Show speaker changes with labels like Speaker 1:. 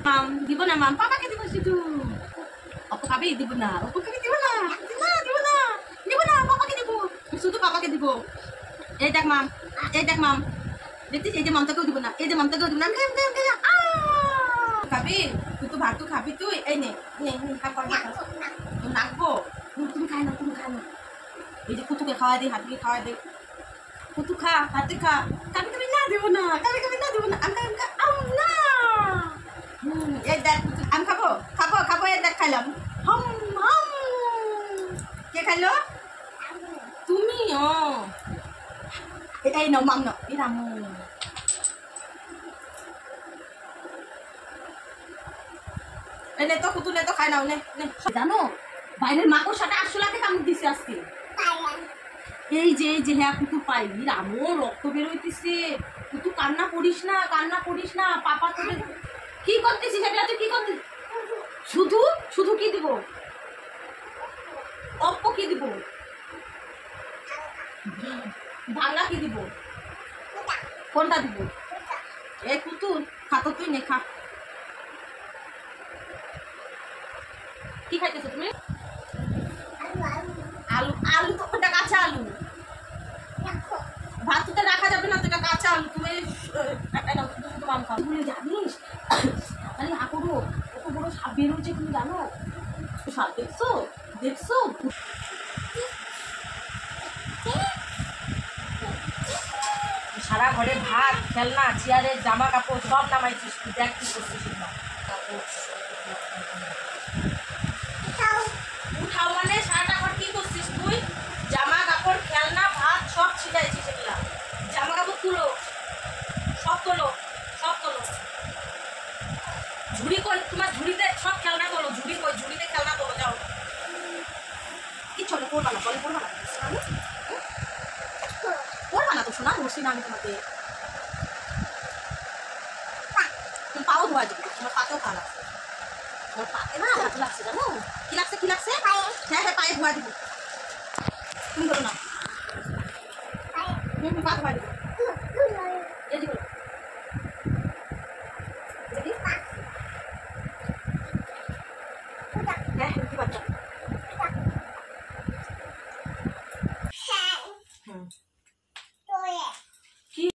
Speaker 1: মাম দিব না মাম পাপাকে দিব শুধু অপু খাবি দিব না অপু খাবি দিব না দিব না পাপাকে দিব শুধু পাপাকে দিব এই দেখ মাম দেখছিস এই যে মামটাকেও দিব না এই যে মামটাকেও দিব না খাবি তুই তো ভাত খাবি তুই এই নে নাকবো তুমি খাই না এই যে কুতুকে খাওয়া দে হাতিকে খাওয়া দে কুতু খা হাতে খা কাবি না দিব না কাবি না দিব না আম না এই দেখ আম খাবো এই দেখ খাইলাম হাম কে খাইলো তুমি এই নাও মাম নাও এই রামু নে তো কুতু নে তো খাই নাও নে জানো বাইরের মাকড়সাটা 800 টাকা কামড় দিছে আজকে এই যে হ্যাঁ কুতু পাইবি রামু রক্ত বের হইতেছে কুতু কান্না করিস না পাপা তোকে কি করতেছিস এটা তুই কি করতেছিস শুধু কি দিব অপ্প কি দিব বাংলা কি দিব কোনটা দিব এ কুতু খাতো তুই নে খা কি খাইতেছো তুমি আলু তো ওটা কাঁচা আলু ভাত তো রাখা যাবে না তো এটা কাঁচা আলু তুমি মাম খাও বলে জানিস তাহলে না করো কত বড় সাপ বের হচ্ছে তুমি জানো সাপ দেখছো সারা ঘরে ভাত খেলনা চেয়ারের জামা কাপড় সব নামাইছিস তুই দেখ কি করছিস না উঠাও মানে সারাটা ঘর কি করছিস তুই জামা কাপড় খেলনা ভাত সব ছিটাইছিস এগুলা জামা কাপড় তুলো সব তোলো ঝুড়ি কই তোমার ঝুড়িতে সব খেলনা তোলো ঝুড়িতে খেলনা তোলো যাও কি চলো পড়বা না তো শোনা বসি না আমি তোমাকে পাও ধোয়া যাবে তোমার পাতেও খা লাগছে তোমার পাতে না হাত লাগছে জানো কি লাগছে হ্যাঁ পায়ে ধোয়া দিব